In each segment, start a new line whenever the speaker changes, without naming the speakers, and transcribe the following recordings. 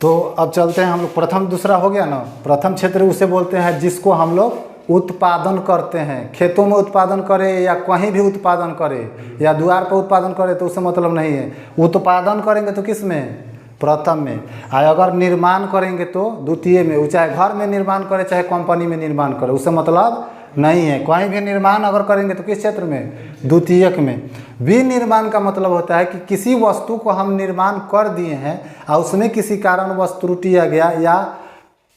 तो अब चलते हैं हम लोग, प्रथम दूसरा हो गया ना। प्रथम क्षेत्र उसे बोलते हैं जिसको हम लोग उत्पादन करते हैं, खेतों में उत्पादन करें या कहीं भी उत्पादन करें या द्वार पर उत्पादन करें तो उससे मतलब नहीं है। उत्पादन करेंगे तो किस में? प्रथम में। और अगर निर्माण करेंगे तो द्वितीय में। वो चाहे घर में निर्माण करें चाहे कंपनी में निर्माण करें, उससे मतलब नहीं है। कहीं भी निर्माण अगर करेंगे तो किस क्षेत्र में? द्वितीयक में। विनिर्माण का मतलब होता है कि किसी वस्तु को हम निर्माण कर दिए हैं और उसमें किसी कारणवश त्रुटि आ गया या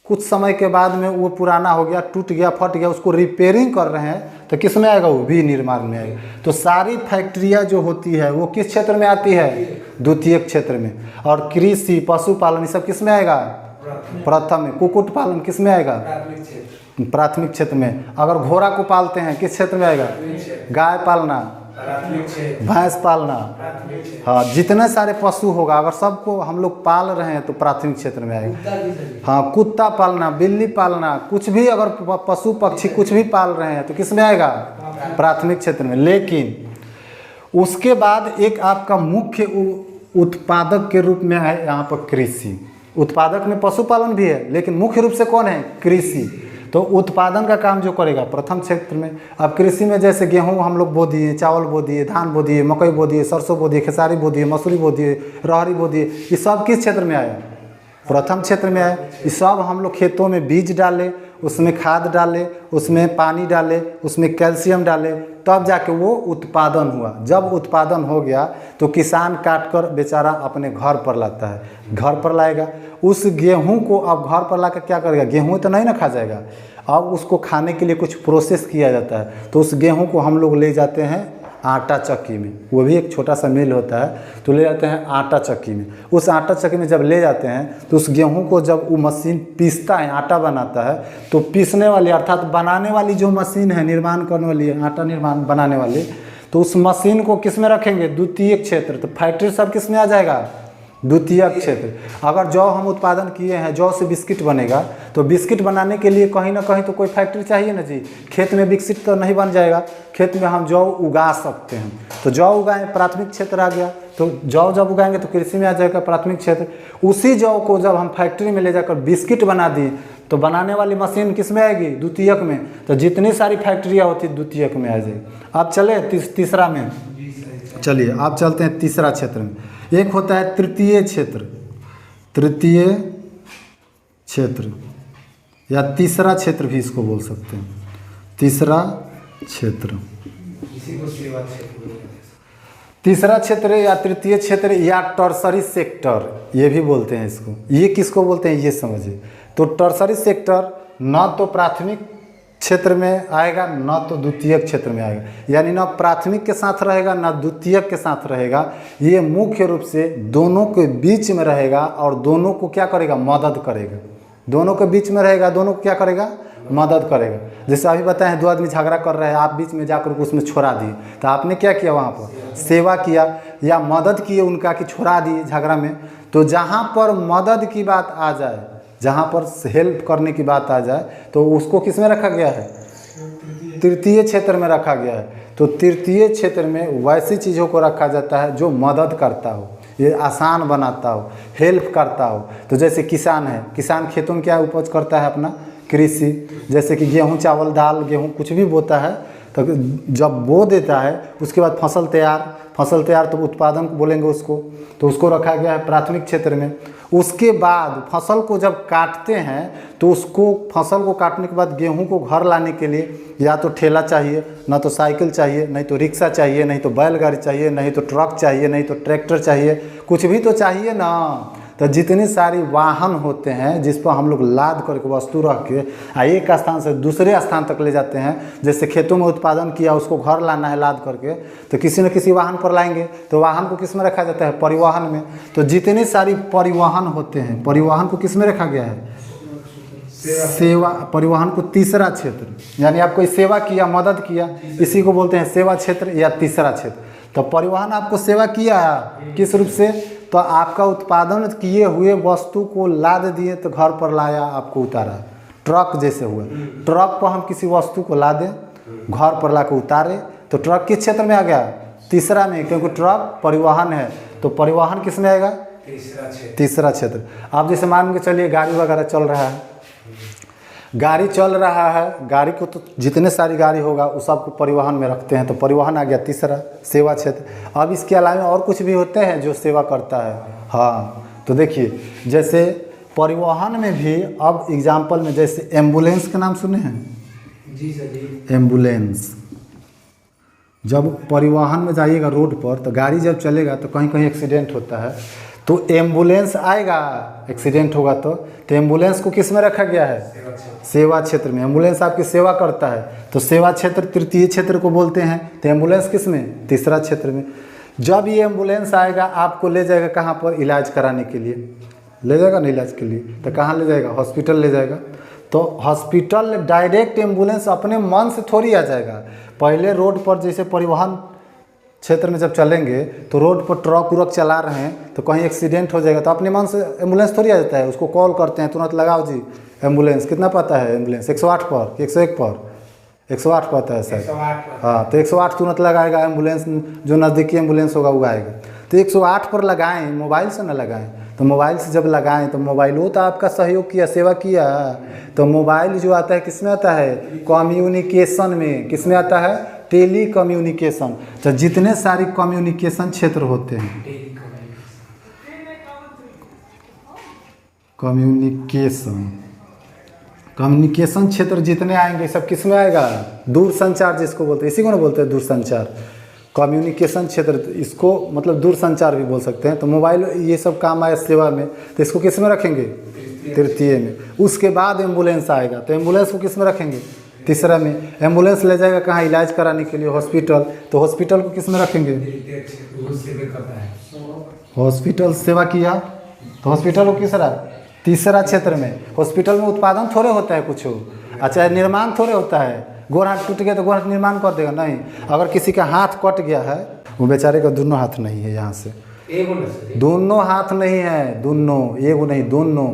कुछ समय के बाद में वो पुराना हो गया, टूट गया, फट गया, उसको रिपेयरिंग कर रहे हैं तो किस में आएगा? वो विनिर्माण में आएगा। तो सारी फैक्ट्रियाँ जो होती है वो किस क्षेत्र में आती है? द्वितीयक क्षेत्र में। और कृषि, पशुपालन, ये सब किस में आएगा? प्रथम में। कुक्कुट पालन किस में आएगा? प्राथमिक क्षेत्र में। अगर घोड़ा को पालते हैं किस क्षेत्र में आएगा? गाय पालना, भैंस पालना, हाँ, जितने सारे पशु होगा अगर सबको हम लोग पाल रहे हैं तो प्राथमिक क्षेत्र में आएगा। हाँ, कुत्ता पालना, बिल्ली पालना, कुछ भी अगर पशु पक्षी कुछ भी पाल रहे हैं तो किस में आएगा? प्राथमिक क्षेत्र में। लेकिन उसके बाद एक आपका मुख्य उत्पादक के रूप में है यहाँ पर कृषि। उत्पादक में पशुपालन भी है लेकिन मुख्य रूप से कौन है? कृषि। तो उत्पादन का काम जो करेगा प्रथम क्षेत्र में। अब कृषि में जैसे गेहूं हम लोग बो दिए, चावल बो दिए, धान बो दिए, मकई बो दिए, सरसों बो दिए, खेसारी बो दिए, मसूरी बो दिए, रहरी बो दिए, ये सब किस क्षेत्र में आया? प्रथम क्षेत्र में आया। ये सब हम लोग खेतों में बीज डाले, उसमें खाद डाले, उसमें पानी डाले, उसमें कैल्शियम डाले, तब जाके वो उत्पादन हुआ। जब उत्पादन हो गया तो किसान काट कर बेचारा अपने घर पर लाता है, घर पर लाएगा। उस गेहूं को अब घर पर लाकर क्या करेगा? गेहूं तो नहीं ना खा जाएगा, अब उसको खाने के लिए कुछ प्रोसेस किया जाता है। तो उस गेहूं को हम लोग ले जाते हैं आटा चक्की में, वो भी एक छोटा सा मिल होता है, तो ले जाते हैं आटा चक्की में। उस आटा चक्की में जब ले जाते हैं तो उस गेहूं को जब वो मशीन पीसता है, आटा बनाता है, तो पीसने वाली अर्थात बनाने वाली जो मशीन है, निर्माण करने वाली है, आटा निर्माण बनाने वाली, तो उस मशीन को किस में रखेंगे? द्वितीयक क्षेत्र। तो फैक्ट्री सब किस में आ जाएगा? द्वितीयक क्षेत्र। अगर जौ हम उत्पादन किए हैं, जौ से बिस्किट बनेगा, तो बिस्किट बनाने के लिए कहीं ना कहीं तो कोई फैक्ट्री चाहिए ना जी। खेत में बिस्किट तो नहीं बन जाएगा, खेत में हम जौ उगा सकते हैं, तो जौ उगाएं, प्राथमिक क्षेत्र आ गया। तो जौ जब उगाएंगे तो कृषि में आ जाएगा प्राथमिक क्षेत्र। उसी जौ को जब हम फैक्ट्री में ले जाकर बिस्किट बना दिए तो बनाने वाली मशीन किस में आएगी? द्वितीयक में। तो जितनी सारी फैक्ट्रियाँ होती द्वितीयक में आ जाएगी। अब चले तीसरा में, चलिए आप चलते हैं तीसरा क्षेत्र में। एक होता है तृतीय क्षेत्र, तृतीय क्षेत्र या तीसरा क्षेत्र भी इसको बोल सकते हैं, तीसरा क्षेत्र। तीसरा क्षेत्र या तृतीय क्षेत्र या टर्सरी सेक्टर ये भी बोलते हैं इसको। ये किसको बोलते हैं ये समझिए। तो टर्सरी सेक्टर न तो प्राथमिक क्षेत्र में आएगा न तो द्वितीयक क्षेत्र में आएगा, यानी न प्राथमिक के साथ रहेगा न द्वितीयक के साथ रहेगा। ये मुख्य रूप से दोनों के बीच में रहेगा और दोनों को क्या करेगा? मदद करेगा। दोनों के बीच में रहेगा, दोनों को क्या करेगा? मदद करेगा। जैसे अभी बताएं, दो आदमी झगड़ा कर रहे हैं, आप बीच में जाकर उसमें छोड़ा दिए, तो आपने क्या किया? वहाँ पर सेवा किया या मदद किए उनका कि छोड़ा दिए झगड़ा में। तो जहाँ पर मदद की बात आ जाए, जहाँ पर हेल्प करने की बात आ जाए, तो उसको किस में रखा गया है? तृतीय क्षेत्र में रखा गया है। तो तृतीय क्षेत्र में वैसी चीज़ों को रखा जाता है जो मदद करता हो, ये आसान बनाता हो, हेल्प करता हो। तो जैसे किसान है, किसान खेतों में क्या उपज करता है? अपना कृषि। जैसे कि गेहूँ, चावल, दाल, गेहूँ कुछ भी बोता है, तो जब बो देता है उसके बाद फसल तैयार तो उत्पादन बोलेंगे उसको, तो उसको रखा गया है प्राथमिक क्षेत्र में। उसके बाद फसल को जब काटते हैं तो उसको फसल को काटने के बाद गेहूं को घर लाने के लिए या तो ठेला चाहिए, ना तो साइकिल चाहिए, नहीं तो रिक्शा चाहिए, नहीं तो बैलगाड़ी चाहिए, नहीं तो ट्रक चाहिए, नहीं तो ट्रैक्टर चाहिए, कुछ भी तो चाहिए ना। तो जितनी सारी वाहन होते हैं जिस पर हम लोग लाद करके वस्तु रख के एक स्थान से दूसरे स्थान तक ले जाते हैं, जैसे खेतों में उत्पादन किया उसको घर लाना है लाद करके, तो किसी न किसी वाहन पर लाएंगे। तो वाहन को किस में रखा जाता है? परिवहन में। तो जितनी सारी परिवहन होते हैं, परिवहन को किस में रखा गया है? सेवा। परिवहन को तीसरा क्षेत्र, यानी आप कोई सेवा किया, मदद किया, इसी को बोलते हैं सेवा क्षेत्र या तीसरा क्षेत्र। तो परिवहन आपको सेवा किया किस रूप से? तो आपका उत्पादन किए हुए वस्तु को लाद दिए तो घर पर लाया, आपको उतारा। ट्रक जैसे हुआ, ट्रक पर हम किसी वस्तु को लादें, घर पर ला कर उतारे, तो ट्रक किस क्षेत्र में आ गया? तीसरा में, क्योंकि ट्रक परिवहन है। तो परिवहन किस में आएगा? तीसरा क्षेत्र। आप जैसे मान के चलिए गाड़ी वगैरह चल रहा है, गाड़ी चल रहा है, गाड़ी को तो जितने सारी गाड़ी होगा उस सबको परिवहन में रखते हैं, तो परिवहन आ गया तीसरा सेवा क्षेत्र। अब इसके अलावा और कुछ भी होते हैं जो सेवा करता है। हाँ, तो देखिए जैसे परिवहन में भी अब एग्जाम्पल में जैसे एम्बुलेंस का नाम सुने हैं?
जी सर जी।
एम्बुलेंस, जब परिवहन में जाइएगा रोड पर तो गाड़ी जब चलेगा तो कहीं कहीं एक्सीडेंट होता है, तो एम्बुलेंस आएगा, एक्सीडेंट होगा तो एम्बुलेंस को किस में रखा गया है? सेवा क्षेत्र में। एम्बुलेंस आपकी सेवा करता है, तो सेवा क्षेत्र तृतीय क्षेत्र को बोलते हैं। तो एम्बुलेंस किस में? तीसरा क्षेत्र में। जब ये एम्बुलेंस आएगा आपको ले जाएगा कहाँ पर? इलाज कराने के लिए ले जाएगा ना, इलाज के लिए। तो कहाँ ले जाएगा? हॉस्पिटल ले जाएगा। तो हॉस्पिटल डायरेक्ट एम्बुलेंस अपने मन से थोड़ी आ जाएगा। पहले रोड पर जैसे परिवहन क्षेत्र में जब चलेंगे तो रोड पर ट्रक उरक चला रहे हैं तो कहीं एक्सीडेंट हो जाएगा तो अपने मन से एम्बुलेंस थोड़ी आ जाता है, उसको कॉल करते हैं तुरंत, लगाओ जी एम्बुलेंस। कितना पता है एम्बुलेंस? 108 पर, 101 पर, 108 पता है सर। हाँ, तो 108 तुरंत लगाएगा एम्बुलेंस, जो नज़दीकी एम्बुलेंस होगा वो आएगा। तो 108 पर लगाएं, मोबाइल से ना लगाएं। तो मोबाइल से जब लगाएं तो मोबाइल वो तो आपका सहयोग किया, सेवा किया। तो मोबाइल जो आता है किस में आता है? कम्युनिकेशन में। किस में आता है? Telecommunication. तो जितने सारी कम्युनिकेशन क्षेत्र होते हैं, कम्युनिकेशन क्षेत्र जितने आएंगे सब किस में आएगा? दूर संचार जिसको बोलते हैं, इसी को ना बोलते हैं दूर संचार। कम्युनिकेशन क्षेत्र, इसको मतलब दूर संचार भी बोल सकते हैं। तो मोबाइल ये सब काम आए सेवा में, तो इसको किस में रखेंगे? तृतीय में। उसके बाद एम्बुलेंस आएगा, तो एम्बुलेंस को किस में रखेंगे? तीसरा में। एम्बुलेंस ले जाएगा कहाँ? इलाज कराने के लिए हॉस्पिटल, तो हॉस्पिटल को किस में रखेंगे? हॉस्पिटल सेवा किया तो हॉस्पिटल को किसरा? तीसरा क्षेत्र में। हॉस्पिटल में उत्पादन थोड़े होता है कुछ, अच्छा निर्माण थोड़े होता है। गोड़ हाथ टूट गया तो गोड़ हाथ निर्माण कर देगा? नहीं। अगर किसी का हाथ कट गया है, वो बेचारे का दोनों हाथ नहीं है, यहाँ से दोनों हाथ नहीं है, दोनों, एगो नहीं दोनों,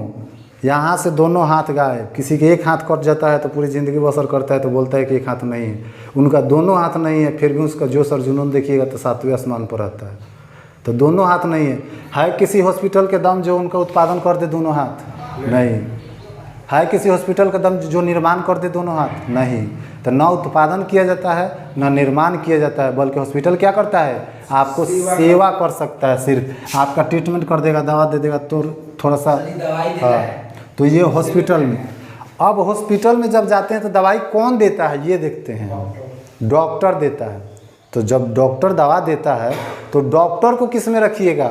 यहाँ से दोनों हाथ गायब। किसी के एक हाथ कट जाता है तो पूरी ज़िंदगी बसर करता है तो बोलता है कि एक हाथ नहीं है। उनका दोनों हाथ नहीं है, फिर भी उसका जोश और जुनून देखिएगा तो 7वें आसमान पर रहता है। तो दोनों हाथ नहीं है किसी हॉस्पिटल के दम जो उनका उत्पादन कर दे दोनों हाथ? नहीं। है किसी हॉस्पिटल का दम जो निर्माण कर दे दोनों हाथ? नहीं। तो न उत्पादन किया जाता है न निर्माण किया जाता है, बल्कि हॉस्पिटल क्या करता है? आपको सेवा कर सकता है, सिर्फ आपका ट्रीटमेंट कर देगा, दवा दे देगा, तो थोड़ा सा। हाँ, तो ये हॉस्पिटल में। अब हॉस्पिटल में जब जाते हैं तो दवाई कौन देता है ये देखते हैं, डॉक्टर देता है। तो जब डॉक्टर दवा देता है तो डॉक्टर को किस में रखिएगा?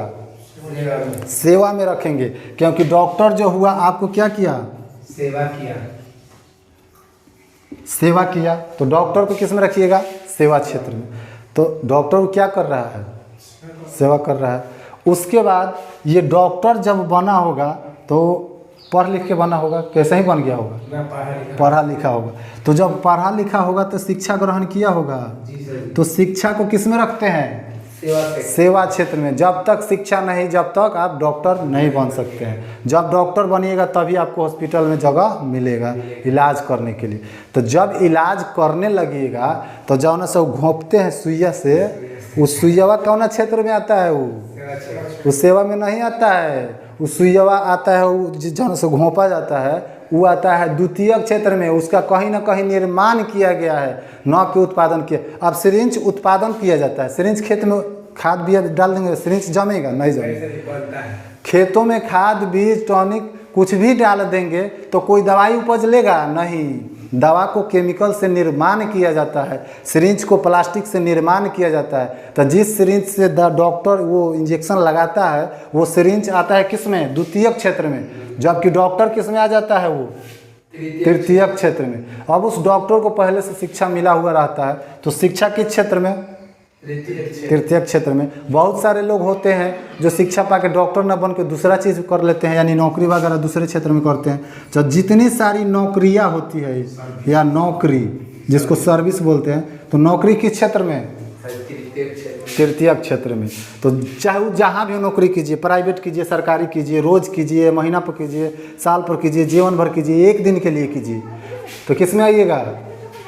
सेवा में रखेंगे, क्योंकि डॉक्टर जो हुआ आपको क्या किया?
सेवा किया।
सेवा किया, तो डॉक्टर को किस में रखिएगा? सेवा क्षेत्र में। तो डॉक्टर क्या कर रहा है? सेवा कर रहा है। उसके बाद ये डॉक्टर जब बना होगा तो पढ़ लिख के बना होगा, कैसे ही बन गया होगा? पढ़ा लिखा होगा। तो जब पढ़ा लिखा होगा तो शिक्षा ग्रहण किया होगा, तो शिक्षा को किस में रखते हैं? सेवा क्षेत्र में। जब तक शिक्षा नहीं, जब तक आप डॉक्टर नहीं बन सकते हैं। जब डॉक्टर बनिएगा तभी आपको हॉस्पिटल में जगह मिलेगा इलाज करने के लिए। तो जब इलाज करने लगिएगा तो जौन से घोंपते हैं सुइया से, उस सुइयावा कौन क्षेत्र में आता है? वो सेवा में नहीं आता है। उस सुइयावा आता है, वो जौन से घोंपा जाता है, वो आता है द्वितीय क्षेत्र में। उसका कहीं ना कहीं निर्माण किया गया है, न कि उत्पादन किया। अब सिरिंज उत्पादन किया जाता है, सिरिंज खेत में खाद बीज डाल देंगे, सिरिंज जमेगा? नहीं जमेगा। खेतों में खाद बीज टॉनिक कुछ भी डाल देंगे तो कोई दवाई उपज लेगा? नहीं। दवा को केमिकल से निर्माण किया जाता है, सिरिंज को प्लास्टिक से निर्माण किया जाता है। तो जिस सिरिंज से डॉक्टर वो इंजेक्शन लगाता है वो सिरिंज आता है किस में? द्वितीय क्षेत्र में। जबकि डॉक्टर किस में आ जाता है? वो तृतीय क्षेत्र में। अब उस डॉक्टर को पहले से शिक्षा मिला हुआ रहता है, तो शिक्षा किस क्षेत्र में? तृतीय क्षेत्र में। बहुत सारे लोग होते हैं जो शिक्षा पाके डॉक्टर न बन के दूसरा चीज़ कर लेते हैं, यानी नौकरी वगैरह दूसरे क्षेत्र में करते हैं। तो जितनी सारी नौकरियां होती है या नौकरी जिसको सर्विस बोलते हैं, तो नौकरी किस क्षेत्र में? तृतीय क्षेत्र में। तो चाहे जहाँ भी नौकरी कीजिए, प्राइवेट कीजिए, सरकारी कीजिए, रोज़ कीजिए, महीना पर कीजिए, साल पर कीजिए, जीवन भर कीजिए, एक दिन के लिए कीजिए, तो किस में आइएगा?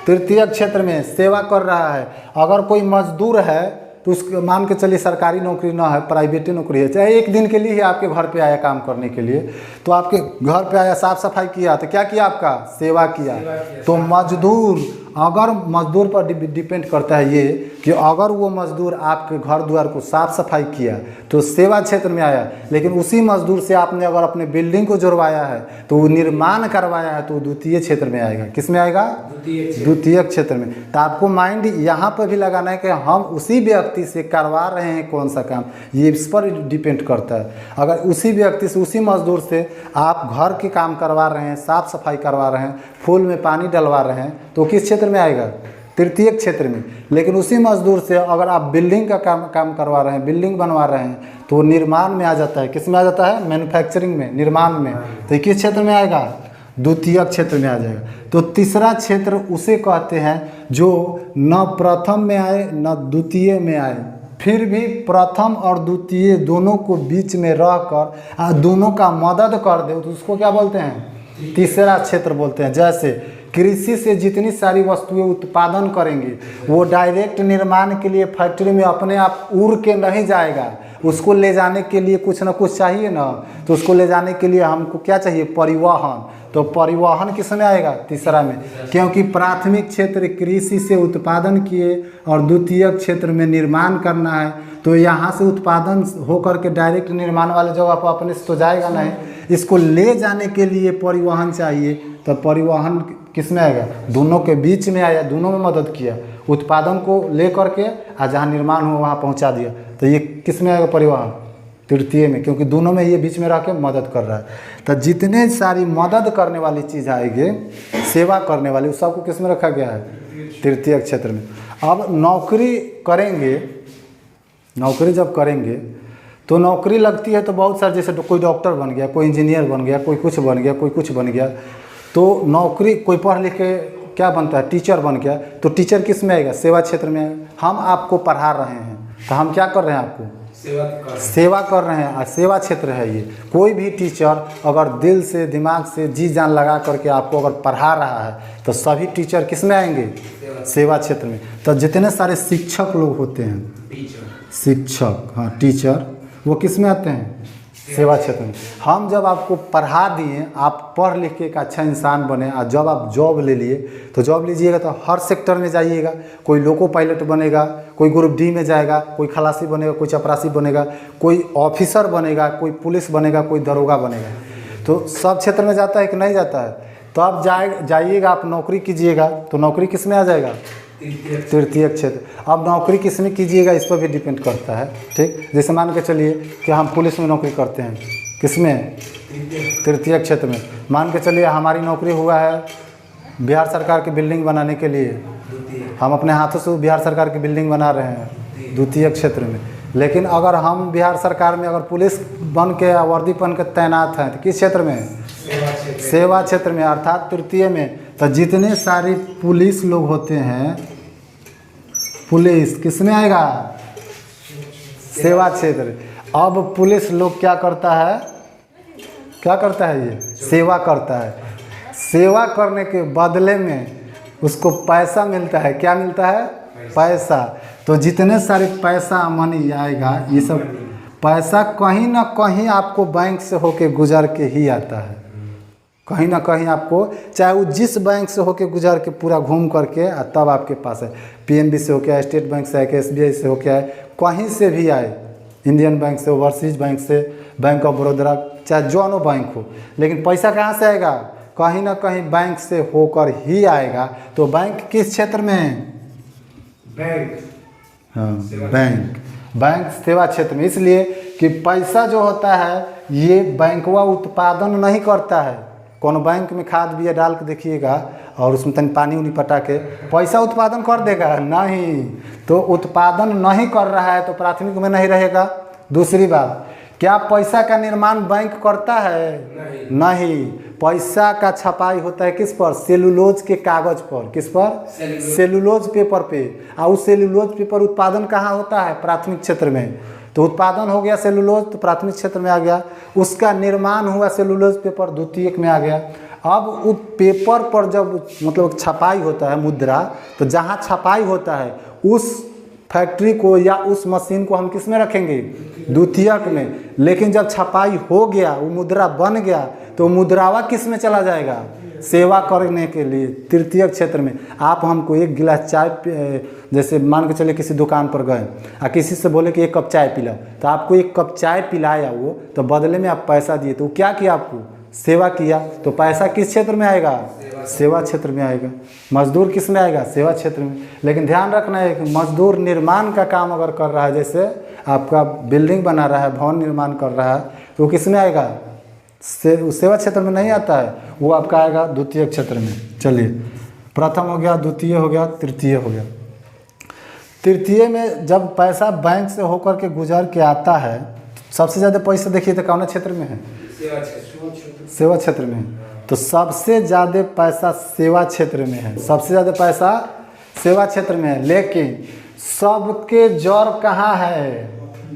तृतीय क्षेत्र में। सेवा कर रहा है। अगर कोई मजदूर है तो उस मान के चलिए सरकारी नौकरी ना है, प्राइवेटी नौकरी है, चाहे एक दिन के लिए ही आपके घर पे आया काम करने के लिए, तो आपके घर पे आया, साफ सफाई किया, तो क्या किया? आपका सेवा किया। तो मजदूर, अगर मजदूर पर डिपेंड करता है ये कि अगर वो मजदूर आपके घर द्वार को साफ सफाई किया तो सेवा क्षेत्र में आया, लेकिन उसी मजदूर से आपने अगर अपने बिल्डिंग को जुड़वाया है तो वो निर्माण करवाया है तो द्वितीय क्षेत्र में आएगा। किस में आएगा? द्वितीय क्षेत्र में। तो आपको माइंड यहाँ पर भी लगाना है कि हम उसी व्यक्ति से करवा रहे हैं कौन सा काम, ये इस पर डिपेंड करता है। अगर उसी व्यक्ति से, उसी मजदूर से आप घर के काम करवा रहे हैं, साफ सफाई करवा रहे हैं, फूल में पानी डलवा रहे हैं, तो किस क्षेत्र में आएगा? तृतीय क्षेत्र में। लेकिन उसी मजदूर से अगर आप बिल्डिंग का काम करवा रहे हैं, बिल्डिंग बनवा रहे हैं, तो वो निर्माण में आ जाता है। किस में आ जाता है? मैन्युफैक्चरिंग में, निर्माण में। तो किस क्षेत्र में आएगा? द्वितीय क्षेत्र में आ जाएगा। तो तीसरा क्षेत्र उसे कहते हैं जो न प्रथम में आए न द्वितीय में आए, फिर भी प्रथम और द्वितीय दोनों को बीच में रहकर दोनों का मदद कर दे, तो उसको क्या बोलते हैं? तीसरा क्षेत्र बोलते हैं। जैसे कृषि से जितनी सारी वस्तुएं उत्पादन करेंगे वो डायरेक्ट निर्माण के लिए फैक्ट्री में अपने आप उड़ के नहीं जाएगा, उसको ले जाने के लिए कुछ ना कुछ चाहिए ना, तो उसको ले जाने के लिए हमको क्या चाहिए? परिवहन। तो परिवहन किस में आएगा? तीसरा में। क्योंकि प्राथमिक क्षेत्र कृषि से उत्पादन किए और द्वितीय क्षेत्र में निर्माण करना है, तो यहाँ से उत्पादन होकर के डायरेक्ट निर्माण वाले जगह पर अपने से तो जाएगा नहीं, इसको ले जाने के लिए परिवहन चाहिए। तो परिवहन किस में आएगा? दोनों के बीच में आया, दोनों में मदद किया, उत्पादन को ले करके जहाँ निर्माण हो वहाँ पहुँचा दिया, तो ये किस में आएगा? परिवहन। तृतीय में, क्योंकि दोनों में ये बीच में रह के मदद कर रहा है। तो जितने सारी मदद करने वाली चीज़ आएगी, सेवा करने वाली, उस सबको किस में रखा गया है? तृतीय क्षेत्र में। अब नौकरी करेंगे, नौकरी जब करेंगे तो नौकरी लगती है तो बहुत सारे, जैसे कोई डॉक्टर बन गया, कोई इंजीनियर बन गया, कोई कुछ बन गया, कोई कुछ बन गया, तो नौकरी, कोई पढ़ लिख के क्या बनता है? टीचर बन गया, तो टीचर किस में आएगा? सेवा क्षेत्र में आएगा। हम आपको पढ़ा रहे हैं, तो हम क्या कर रहे हैं? आपको सेवा कर रहे हैं, सेवा क्षेत्र है ये। कोई भी टीचर अगर दिल से, दिमाग से, जी जान लगा करके आपको अगर पढ़ा रहा है तो सभी टीचर किस में आएंगे? सेवा क्षेत्र में। तो जितने सारे शिक्षक लोग होते हैं, शिक्षक, हाँ टीचर, वो किस में आते हैं? सेवा क्षेत्र में। हम जब आपको पढ़ा दिए, आप पढ़ लिख के एक अच्छा इंसान बने, और जब आप जॉब ले लिए, तो जॉब लीजिएगा तो हर सेक्टर में जाइएगा। कोई लोको पायलट बनेगा, कोई ग्रुप डी में जाएगा, कोई खलासी बनेगा, कोई चपरासी बनेगा, कोई ऑफिसर बनेगा, कोई पुलिस बनेगा, कोई दरोगा बनेगा। तो सब क्षेत्र में जाता है कि नहीं जाता है? तो आप जाइएगा, आप नौकरी कीजिएगा, तो नौकरी किस में आ जाएगा? तृतीय क्षेत्र। अब नौकरी किस में कीजिएगा इस पर भी डिपेंड करता है। ठीक, जैसे मान के चलिए कि हम पुलिस में नौकरी करते हैं, किस में? तृतीय क्षेत्र में। मान के चलिए हमारी नौकरी हुआ है बिहार सरकार की बिल्डिंग बनाने के लिए, हम अपने हाथों से बिहार सरकार की बिल्डिंग बना रहे हैं, द्वितीय क्षेत्र में। लेकिन अगर हम बिहार सरकार में अगर पुलिस बन के, वर्दी पहन के तैनात हैं, तो किस क्षेत्र में? सेवा क्षेत्र में, अर्थात तृतीय में। तो जितने सारे पुलिस लोग होते हैं, पुलिस किस में आएगा? सेवा क्षेत्र। अब पुलिस लोग क्या करता है? क्या करता है? ये सेवा करता है। सेवा करने के बदले में उसको पैसा मिलता है। क्या मिलता है? पैसा। तो जितने सारे पैसा मनी आएगा, ये सब पैसा कहीं ना कहीं आपको बैंक से होके गुजर के ही आता है। कहीं ना कहीं आपको, चाहे वो जिस बैंक से होके गुजर के पूरा घूम करके तब आपके पास है, पीएनबी से हो क्या, स्टेट बैंक से है क्या, एसबीआई से हो क्या है, कहीं से भी आए, इंडियन बैंक से, ओवरसीज बैंक से, बैंक ऑफ बड़ौदा, चाहे जो नो बैंक हो, लेकिन पैसा कहाँ से आएगा? कहीं ना कहीं बैंक से होकर ही आएगा। तो बैंक किस क्षेत्र में?
बैंक।
हाँ, बैंक सेवा क्षेत्र में। इसलिए कि पैसा जो होता है ये बैंकवा उत्पादन नहीं करता है। कौन बैंक में खाद बिया डाल के देखिएगा और उसमें तनी पानी उनी पटा के पैसा उत्पादन कर देगा? नहीं। तो उत्पादन नहीं कर रहा है तो प्राथमिक में नहीं रहेगा। दूसरी बात, क्या पैसा का निर्माण बैंक करता है? नहीं। पैसा का छपाई होता है किस पर? सेलुलोज के कागज पर। किस पर? सेलुलोज पेपर पे। और उस सेलुलोज पेपर उत्पादन कहाँ होता है? प्राथमिक क्षेत्र में। तो उत्पादन हो गया सेलुलोज, तो प्राथमिक क्षेत्र में आ गया। उसका निर्माण हुआ सेलुलोज पेपर, द्वितीयक में आ गया। अब उस पेपर पर जब मतलब छपाई होता है, मुद्रा, तो जहाँ छपाई होता है उस फैक्ट्री को या उस मशीन को हम किस में रखेंगे? द्वितीयक में। लेकिन जब छपाई हो गया, वो मुद्रा बन गया, तो मुद्रावा किस में चला जाएगा? सेवा करने के लिए तृतीयक क्षेत्र में। आप हमको एक गिलास चाय, जैसे मान के चले किसी दुकान पर गए और किसी से बोले कि एक कप चाय पिलाओ, तो आपको एक कप चाय पिलाया वो, तो बदले में आप पैसा दिए, तो क्या किया? आपको सेवा किया। तो पैसा किस क्षेत्र में आएगा? सेवा क्षेत्र में आएगा। मजदूर किस में आएगा? सेवा क्षेत्र में। लेकिन ध्यान रखना है कि मजदूर निर्माण का काम अगर कर रहा है, जैसे आपका बिल्डिंग बना रहा है, भवन निर्माण कर रहा है, तो किस में आएगा? सेवा क्षेत्र में नहीं आता है, वो आपका आएगा द्वितीय क्षेत्र में। चलिए, प्रथम हो गया, द्वितीय हो गया, तृतीय हो गया। तृतीय में जब पैसा बैंक से होकर के गुजर के आता है, सबसे ज़्यादा पैसा देखिए तो कौन क्षेत्र में है? सेवा क्षेत्र में है। तो सबसे ज़्यादा पैसा सेवा क्षेत्र में है, सबसे ज़्यादा पैसा सेवा क्षेत्र में है। लेकिन सबके जड़ कहाँ है?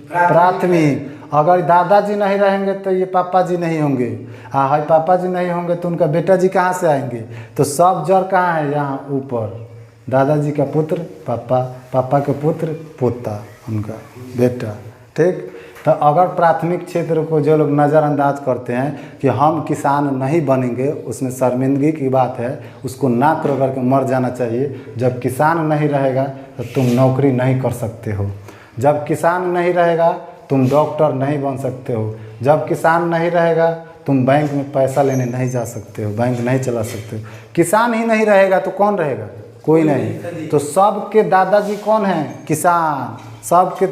प्राथमिक। अगर दादाजी नहीं रहेंगे तो ये पापा जी नहीं होंगे, हाँ, पापा जी नहीं होंगे तो उनका बेटा जी कहाँ से आएंगे? तो सब जड़ कहाँ है? यहाँ ऊपर। दादाजी का पुत्र पापा, पापा के पुत्र पोता, उनका बेटा। ठीक। तो अगर प्राथमिक क्षेत्र को जो लोग नज़रअंदाज करते हैं कि हम किसान नहीं बनेंगे, उसमें शर्मिंदगी की बात है, उसको नाक रगड़ के मर जाना चाहिए। जब किसान नहीं रहेगा तो तुम नौकरी नहीं कर सकते हो। जब किसान नहीं रहेगा तुम डॉक्टर नहीं बन सकते हो। जब किसान नहीं रहेगा तुम बैंक में पैसा लेने नहीं जा सकते हो, बैंक नहीं चला सकते हो। किसान ही नहीं रहेगा तो कौन रहेगा? कोई नहीं। तो सबके दादाजी कौन हैं? किसान। सबके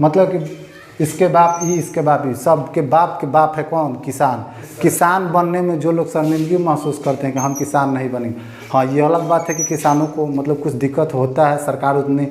मतलब कि इसके बाप ही, इसके बाप ही, सबके बाप के बाप है कौन? किसान। किसान बनने में जो लोग शर्मिंदगी महसूस करते हैं कि हम किसान नहीं बनेंगे, हाँ, ये अलग बात है कि किसानों को मतलब कुछ दिक्कत होता है, सरकार उतनी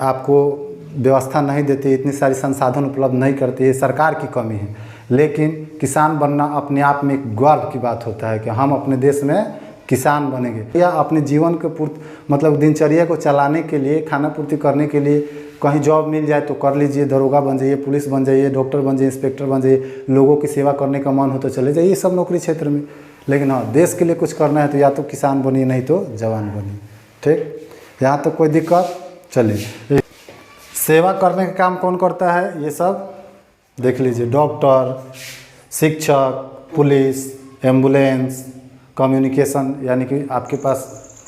आपको व्यवस्था नहीं देती, इतनी सारी संसाधन उपलब्ध नहीं करती है, सरकार की कमी है। लेकिन किसान बनना अपने आप में एक गर्व की बात होता है कि हम अपने देश में किसान बनेंगे, या अपने जीवन के मतलब दिनचर्या को चलाने के लिए, खाना पूर्ति करने के लिए कहीं जॉब मिल जाए तो कर लीजिए, दरोगा बन जाइए, पुलिस बन जाइए, डॉक्टर बन जाइए, इंस्पेक्टर बन जाइए, लोगों की सेवा करने का मन हो तो चले जाइए सब नौकरी क्षेत्र में। लेकिन हाँ, देश के लिए कुछ करना है तो या तो किसान बनिए, नहीं तो जवान बनिए। ठीक, यहाँ तो कोई दिक्कत। चलिए, सेवा करने का काम कौन करता है? ये सब देख लीजिए, डॉक्टर, शिक्षक, पुलिस, एम्बुलेंस, कम्युनिकेशन, यानी कि आपके पास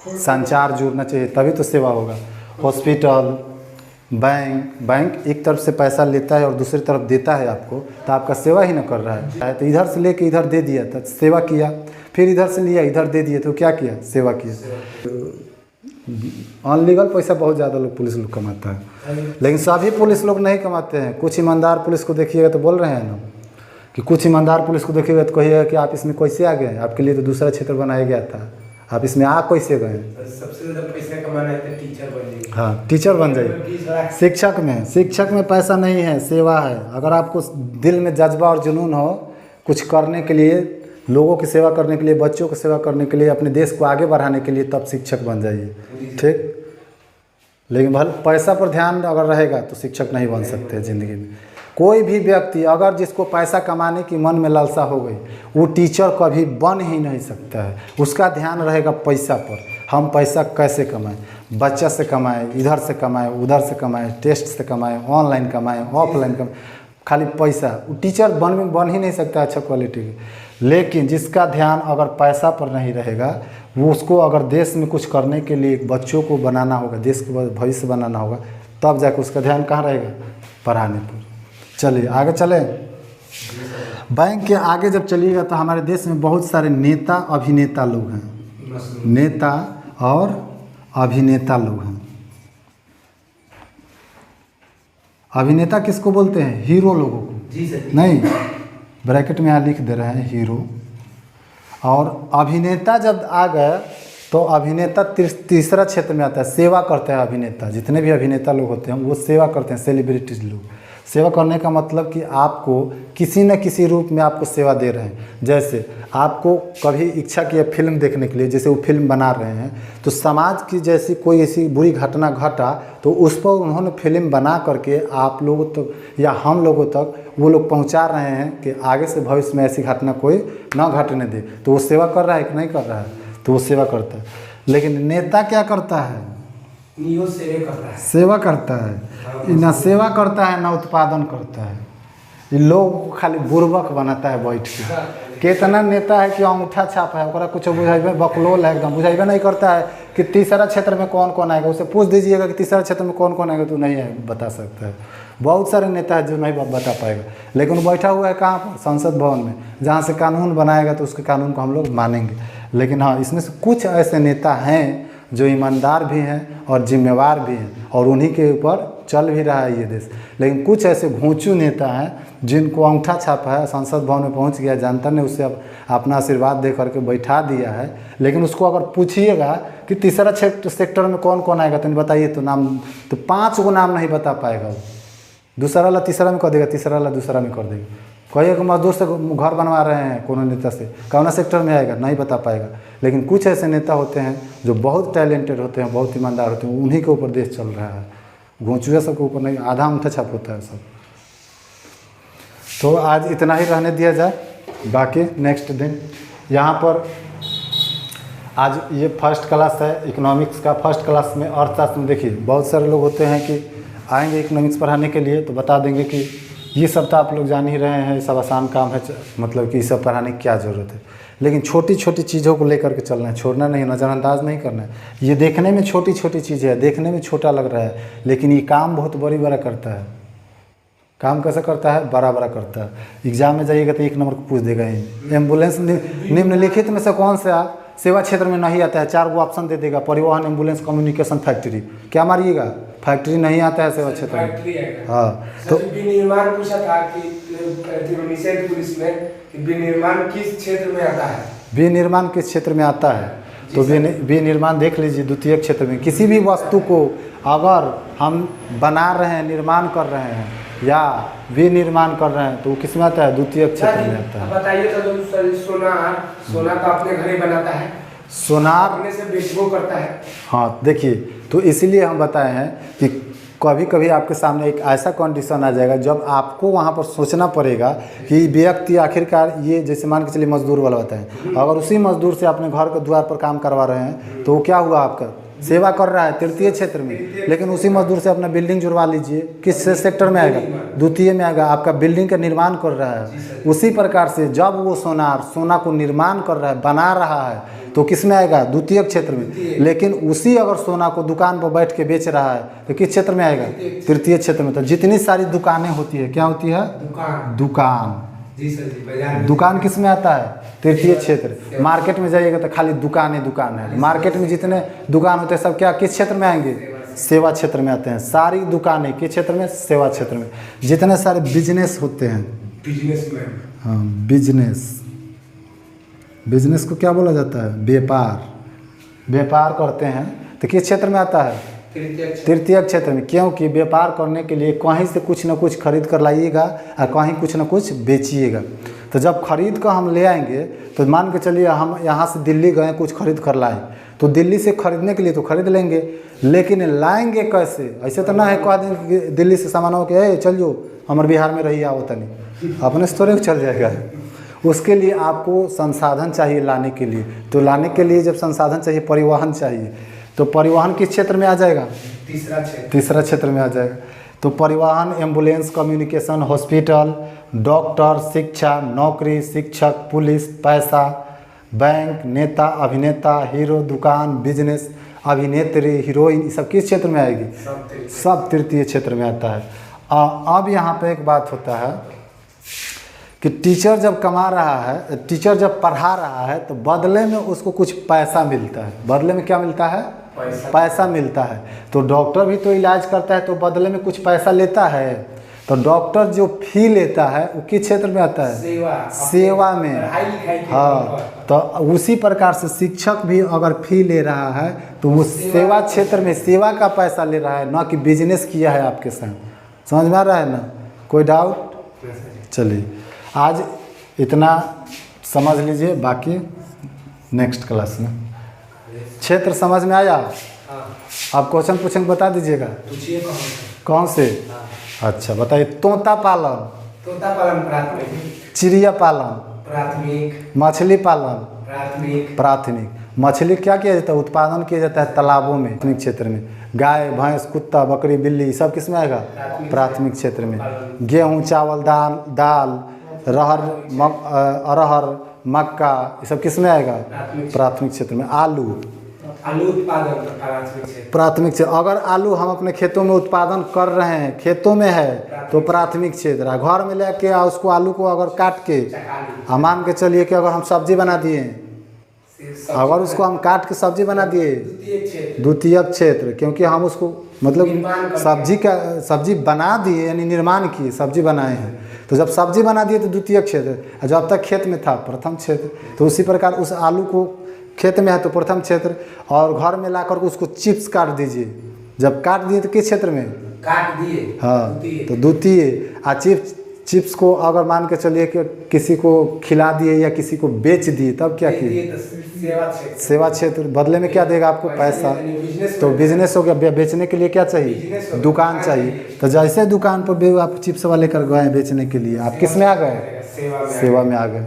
संचार जुड़ना चाहिए तभी तो सेवा होगा। हॉस्पिटल, बैंक एक तरफ से पैसा लेता है और दूसरी तरफ देता है आपको, तो आपका सेवा ही न कर रहा है। तो इधर से लेके इधर दे दिया तो सेवा किया, फिर इधर से लिया इधर दे दिया तो क्या किया? सेवा किया। अनलीगल पैसा बहुत ज़्यादा लोग पुलिस लोग कमाता है, लेकिन सभी पुलिस लोग नहीं कमाते हैं। कुछ ईमानदार पुलिस को देखिएगा तो बोल रहे हैं ना कि कुछ ईमानदार पुलिस को देखिएगा तो कहिएगा कि आप इसमें कैसे आ गए? आपके लिए तो दूसरा क्षेत्र बनाया गया था, आप इसमें आ कैसे गए?
सबसे ज़्यादा पैसा कमाना है तो टीचर बन जाइए।
हाँ, टीचर बन जाइए। शिक्षक में पैसा नहीं है, सेवा है। अगर आपको दिल में जज्बा और जुनून हो कुछ करने के लिए, लोगों की सेवा करने के लिए, बच्चों की सेवा करने के लिए, अपने देश को आगे बढ़ाने के लिए, तब शिक्षक बन जाइए। ठीक। लेकिन भले पैसा पर ध्यान अगर रहेगा तो शिक्षक नहीं बन सकते ज़िंदगी में। कोई भी व्यक्ति अगर जिसको पैसा कमाने की मन में लालसा हो गई, वो टीचर कभी बन ही नहीं सकता है। उसका ध्यान रहेगा पैसा पर, हम पैसा कैसे कमाएं, बच्चा से कमाएं, इधर से कमाएं, उधर से कमाएं, टेस्ट से कमाएं, ऑनलाइन कमाएं, ऑफलाइन कमाएं, खाली पैसा। वो टीचर बन ही नहीं सकता अच्छा क्वालिटी की। लेकिन जिसका ध्यान अगर पैसा पर नहीं रहेगा, वो उसको अगर देश में कुछ करने के लिए बच्चों को बनाना होगा, देश के भविष्य बनाना होगा, तब जाकर उसका ध्यान कहाँ रहेगा? पढ़ाने पर। चलिए आगे चलें। बैंक के आगे जब चलिएगा तो हमारे देश में बहुत सारे नेता अभिनेता लोग हैं। नेता और अभिनेता लोग हैं। अभिनेता किसको बोलते हैं? हीरो लोगों को।
जी सर।
नहीं, ब्रैकेट में यहाँ लिख दे रहे हैं हीरो। और अभिनेता जब आ गए तो अभिनेता तीसरा क्षेत्र में आता है, सेवा करते हैं अभिनेता। जितने भी अभिनेता लोग होते हैं वो सेवा करते हैं, सेलिब्रिटीज लोग। सेवा करने का मतलब कि आपको किसी न किसी रूप में आपको सेवा दे रहे हैं। जैसे आपको कभी इच्छा की फिल्म देखने के लिए, जैसे वो फिल्म बना रहे हैं, तो समाज की जैसी कोई ऐसी बुरी घटना घटा तो उस पर उन्होंने फिल्म बना करके आप लोगों तक या हम लोगों तक वो लोग पहुंचा रहे हैं कि आगे से भविष्य में ऐसी घटना कोई ना घटने दे। तो वो सेवा कर रहा है कि नहीं कर रहा है? तो वो सेवा करता है। लेकिन नेता क्या करता है?
नियो सेवे करता है।
सेवा करता है, ये ना सेवा करता है ना उत्पादन करता है। ये लोग खाली बुर्बक बनाता है बैठ के। कितना नेता है कि अंगूठा छाप है, ओकरा कुछ बुझाइबे बकलोल है एकदम, बुझाइबे नहीं करता है कि तीसरा क्षेत्र में कौन कौन आएगा। उसे पूछ दीजिएगा कि तीसरा क्षेत्र में कौन कौन आएगा तो नहीं है बता सकता है। बहुत सारे नेता है जो नहीं बता पाएगा, लेकिन वो बैठा हुआ है कहाँ पर? संसद भवन में, जहाँ से कानून बनाएगा तो उसके कानून को हम लोग मानेंगे। लेकिन हाँ, इसमें से कुछ ऐसे नेता हैं जो ईमानदार भी हैं और जिम्मेवार भी हैं, और उन्हीं के ऊपर चल भी रहा है ये देश। लेकिन कुछ ऐसे घोंचू नेता हैं जिनको अंगूठा छापा है, संसद भवन में पहुंच गया, जनता ने उससे अपना आशीर्वाद दे करके बैठा दिया है। लेकिन उसको अगर पूछिएगा कि तीसरा सेक्टर में कौन कौन आएगा तो नहीं बताइए तो नाम तो 5 गो नाम नहीं बता पाएगा वो। दूसरा वाला तीसरा में कर देगा, तीसरा वाला दूसरा में कर देगा। कहिए कि मजदूर से घर बनवा रहे हैं कोनो नेता से, कौन सेक्टर में आएगा नहीं बता पाएगा। लेकिन कुछ ऐसे नेता होते हैं जो बहुत टैलेंटेड होते हैं, बहुत ईमानदार होते हैं, उन्हीं के ऊपर देश चल रहा है। घोंचुए सबके ऊपर नहीं, आधा अंगूठा छाप होता है सब। तो आज इतना ही रहने दिया जाए, बाकी नेक्स्ट दिन यहाँ पर आज ये फर्स्ट क्लास है इकोनॉमिक्स का। फर्स्ट क्लास में अर्थशास्त्र में देखिए बहुत सारे लोग होते हैं कि आएंगे इकोनॉमिक्स पढ़ाने के लिए तो बता देंगे कि ये सब तो आप लोग जान ही रहे हैं, ये सब आसान काम है, मतलब कि ये सब पढ़ाने की क्या ज़रूरत है। लेकिन छोटी छोटी चीज़ों को लेकर के चलना है, छोड़ना नहीं, नज़रअंदाज नहीं करना है। ये देखने में छोटी छोटी चीज़ है, देखने में छोटा लग रहा है, लेकिन ये काम बहुत बड़ा करता है। काम कैसे करता है? बड़ा करता है। एग्जाम में जाइएगा तो 1 नंबर को पूछ देगा। एम्बुलेंस निम्नलिखित में से कौन सा सेवा क्षेत्र में नहीं आता है? 4 गो ऑप्शन दे देगा, परिवहन, एम्बुलेंस, कम्युनिकेशन, फैक्ट्री। क्या मारिएगा? फैक्ट्री नहीं आता है सेवा क्षेत्र में। हाँ, तो
विनिर्माण पूछा था कि पुलिस में कि विनिर्माण किस क्षेत्र में आता है?
विनिर्माण किस क्षेत्र में आता है? तो विनिर्माण देख लीजिए, द्वितीय क्षेत्र में किसी भी वस्तु को अगर हम बना रहे हैं, निर्माण कर रहे हैं या विनिर्माण कर रहे हैं तो वो किस में आता है? द्वितीय क्षेत्र में आता है।
बताइए तो सोना तो अपने घर ही बनाता है,
सोनार
अपने से बेचबो करता है।
हाँ, देखिए तो इसीलिए हम बताए हैं कि कभी कभी आपके सामने एक ऐसा कंडीशन आ जाएगा जब आपको वहाँ पर सोचना पड़ेगा कि व्यक्ति आखिरकार ये, जैसे मान के चलिए मजदूर वाला होता है, अगर उसी मजदूर से अपने घर के द्वार पर काम करवा रहे हैं तो वो क्या हुआ? आपका सेवा कर रहा है तृतीय क्षेत्र में। लेकिन उसी मजदूर से अपना बिल्डिंग जुड़वा लीजिए, किस सेक्टर में आएगा? द्वितीय में आएगा। आपका बिल्डिंग का निर्माण कर रहा है। उसी प्रकार से जब वो सोना को निर्माण कर रहा है, बना रहा है, तो किस में आएगा? द्वितीय क्षेत्र में। लेकिन उसी अगर सोना को दुकान पर बैठ के बेच रहा है तो किस क्षेत्र में आएगा? तृतीय क्षेत्र में। तो जितनी सारी दुकानें होती है, क्या होती है? दुकान।
जी सर जी।
दुकान किस में आता है? तृतीय क्षेत्र। मार्केट में जाइएगा तो खाली दुकान है। मार्केट में जितने दुकान होते हैं सब क्या किस क्षेत्र में आएंगे? सेवा क्षेत्र में आते हैं। सारी दुकानें किस क्षेत्र में? सेवा क्षेत्र में। जितने सारे बिजनेस होते हैं,
बिजनेसमैन।
हाँ, बिजनेस को क्या बोला जाता है? व्यापार करते हैं तो किस क्षेत्र में आता है? तृतीय क्षेत्र में। क्योंकि व्यापार करने के लिए कहीं से कुछ ना कुछ खरीद कर लाइएगा और कहीं कुछ ना कुछ बेचिएगा। तो जब खरीद कर हम ले आएंगे तो मान के चलिए हम यहाँ से दिल्ली गए, कुछ खरीद कर लाए, तो दिल्ली से खरीदने के लिए तो खरीद लेंगे, लेकिन लाएंगे कैसे? ऐसे तो ना है कह दें कि दिल्ली से सामान हो के चल जो हमारे बिहार में रही आओ तनी, अपने से थोड़े चल जाएगा। उसके लिए आपको संसाधन चाहिए लाने के लिए। तो लाने के लिए जब संसाधन चाहिए, परिवहन चाहिए, तो परिवहन किस क्षेत्र में आ जाएगा? तीसरा क्षेत्र में आ जाएगा। तो परिवहन, एम्बुलेंस, कम्युनिकेशन, हॉस्पिटल, डॉक्टर, शिक्षा, नौकरी, शिक्षक, पुलिस, पैसा, बैंक, नेता, अभिनेता, हीरो, दुकान, बिजनेस, अभिनेत्री, हीरोइन, ये सब किस क्षेत्र में आएगी? सब तृतीय क्षेत्र में आता है। अब यहाँ पे एक बात होता है कि टीचर जब कमा रहा है, टीचर जब पढ़ा रहा है तो बदले में उसको कुछ पैसा मिलता है। बदले में क्या मिलता है? पैसा मिलता है। तो डॉक्टर भी तो इलाज करता है तो बदले में कुछ पैसा लेता है। तो डॉक्टर जो फी लेता है वो किस क्षेत्र में आता है? सेवा में। हाँ, तो उसी प्रकार से शिक्षक भी अगर फी ले रहा है तो वो सेवा क्षेत्र में सेवा का पैसा ले रहा है, ना कि बिजनेस किया है आपके साथ। समझ में आ रहा है ना? कोई डाउट? चलिए आज इतना समझ लीजिए, बाकी नेक्स्ट क्लास में। क्षेत्र समझ में आया? आप क्वेश्चन पूछेंगे बता दीजिएगा। कौन से? अच्छा बताइए। तोता पालन
प्राथमिक,
चिड़िया पालन
प्राथमिक,
मछली पालन
प्राथमिक,
प्राथमिक, मछली क्या किया जाता है, उत्पादन किया जाता है तालाबों में, प्राथमिक क्षेत्र में। गाय भैंस कुत्ता बकरी बिल्ली सब किस में आएगा, प्राथमिक क्षेत्र में। गेहूँ चावल दाल अरहर मक्का ये सब किस में आएगा, प्राथमिक क्षेत्र में। आलू
उत्पादन
प्राथमिक क्षेत्र। अगर आलू हम अपने खेतों में उत्पादन कर रहे हैं, खेतों में है तो प्राथमिक क्षेत्र है। घर में लेके उसको आलू को अगर काट के मान के चलिए कि अगर हम सब्जी बना दिए, अगर उसको हम काट के सब्जी बना दिए, द्वितीयक क्षेत्र, क्योंकि हम उसको मतलब सब्जी बना दिए यानी निर्माण किए, सब्जी बनाए हैं। तो जब सब्जी बना दिए तो द्वितीयक क्षेत्र, जब तक खेत में था प्रथम क्षेत्र। तो उसी प्रकार उस आलू को खेत में है तो प्रथम क्षेत्र, और घर में लाकर उसको चिप्स काट दीजिए। जब काट दिए तो किस क्षेत्र में,
काट दिए,
हाँ तो द्वितीय। चिप्स को अगर मान के चलिए कि किसी को खिला दिए या किसी को बेच दिए, तब क्या किए, सेवा क्षेत्र। बदले में क्या देगा आपको, पैसा। तो बिजनेस हो गया। बेचने के लिए क्या चाहिए, दुकान चाहिए। तो जैसे दुकान पर आप चिप्स वाले कर गए बेचने के लिए, आप किस में आ गए, सेवा में आ गए।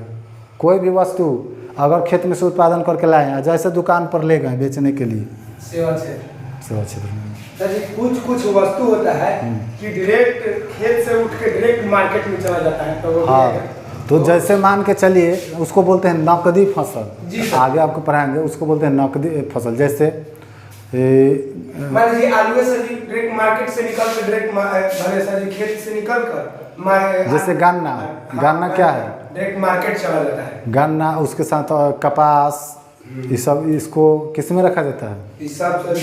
कोई भी वस्तु अगर खेत में से उत्पादन करके लाए हैं, जैसे दुकान पर ले गए बेचने के लिए, सेवा क्षेत्र में।
कुछ वस्तु होता है कि डायरेक्ट खेत से उठ के डायरेक्ट मार्केट में चला जाता है, तो
हाँ तो जैसे मान के चलिए उसको बोलते हैं नकदी फसल। आगे आपको पढ़ाएंगे, उसको बोलते हैं नकदी फसल। जैसे
मान लीजिए आलू से डायरेक्ट मार्केट से निकल कर डायरेक्ट खेत से निकल कर,
जैसे गन्ना क्या है,
डायरेक्ट मार्केट चला जाता है।
गन्ना, उसके साथ कपास, ये सब इसको किस में रखा जाता है,
इस सब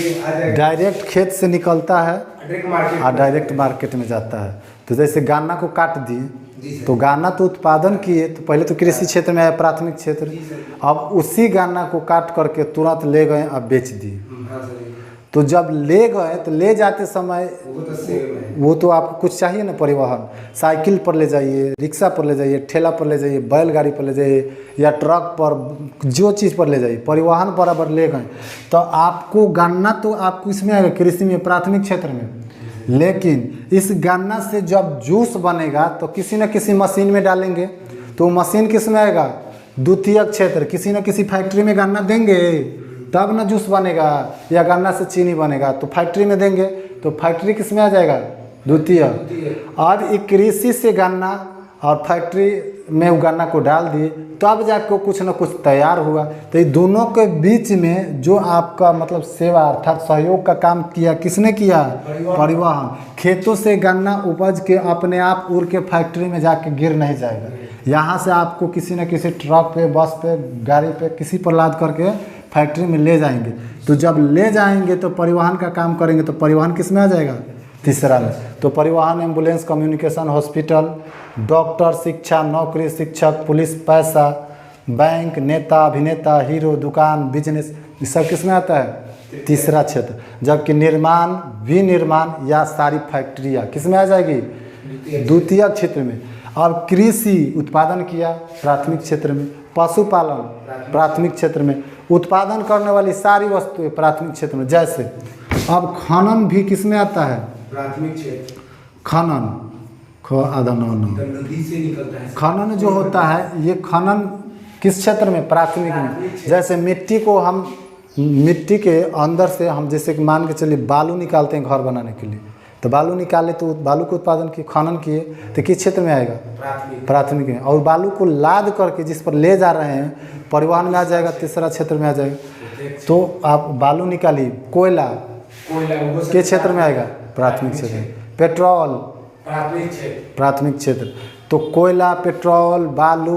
डायरेक्ट खेत से निकलता है और डायरेक्ट मार्केट में जाता है। तो जैसे गन्ना को काट दिए तो गन्ना तो उत्पादन किए, तो पहले तो कृषि क्षेत्र में आया प्राथमिक क्षेत्र। अब उसी गन्ना को काट करके तुरंत ले गए और बेच दिए। तो जब ले गए तो ले जाते समय वो तो आपको कुछ चाहिए ना, परिवहन। साइकिल पर ले जाइए, रिक्शा पर ले जाइए, ठेला पर ले जाइए, बैलगाड़ी पर ले जाइए या ट्रक पर, जो चीज़ पर ले जाइए, परिवहन बराबर ले गए। तो आपको गन्ना तो आपको इसमें आएगा कृषि में, प्राथमिक क्षेत्र में। लेकिन इस गन्ना से जब जूस बनेगा तो किसी न किसी मशीन में डालेंगे, तो मशीन किस में आएगा, द्वितीयक क्षेत्र। किसी न किसी फैक्ट्री में गन्ना देंगे तब ना जूस बनेगा, या गन्ना से चीनी बनेगा तो फैक्ट्री में देंगे, तो फैक्ट्री किस में आ जाएगा, द्वितीय। और एक कृषि से गन्ना और फैक्ट्री में वो गन्ना को डाल दिए, तब जाकर कुछ ना कुछ तैयार हुआ। तो ये दोनों के बीच में जो आपका मतलब सेवा अर्थात सहयोग का काम किया, किसने किया, परिवहन। खेतों से गन्ना उपज के अपने आप उड़ के फैक्ट्री में जाके गिर नहीं जाएगा, यहाँ से आपको किसी न किसी ट्रक पे, बस पे, गाड़ी पे, किसी पर लाद करके फैक्ट्री में ले जाएंगे। तो जब ले जाएंगे तो परिवहन का काम करेंगे, तो परिवहन किस में आ जाएगा, तीसरा में। तो परिवहन, एम्बुलेंस, कम्युनिकेशन, हॉस्पिटल, डॉक्टर, शिक्षा, नौकरी, शिक्षक, पुलिस, पैसा, बैंक, नेता, अभिनेता, हीरो, दुकान, बिजनेस, ये सब किस में आता है, तीसरा क्षेत्र। जबकि निर्माण, विनिर्माण या सारी फैक्ट्रियाँ किस में आ जाएगी, द्वितीय क्षेत्र में। और कृषि उत्पादन किया प्राथमिक क्षेत्र में, पशुपालन प्राथमिक क्षेत्र में, उत्पादन करने वाली सारी वस्तुएं प्राथमिक क्षेत्र में। जैसे अब खनन भी किस में आता है,
प्राथमिक क्षेत्र।
खनन
नदी से निकलता है।
खनन जो होता है, ये खनन किस क्षेत्र में, प्राथमिक में। जैसे मिट्टी को हम, मिट्टी के अंदर से हम जैसे कि मान के चलिए बालू निकालते हैं घर बनाने के लिए, तो बालू निकाले तो बालू को उत्पादन किए, खनन किए, तो किस क्षेत्र में आएगा, प्राथमिक में। और बालू को लाद करके जिस पर ले जा रहे हैं परिवहन में आ जाएगा, तीसरा क्षेत्र में आ जाएगा। तो आप बालू निकालिए, कोयला के क्षेत्र में आएगा, प्राथमिक क्षेत्र में। पेट्रोल प्राथमिक क्षेत्र। तो कोयला, पेट्रोल, बालू,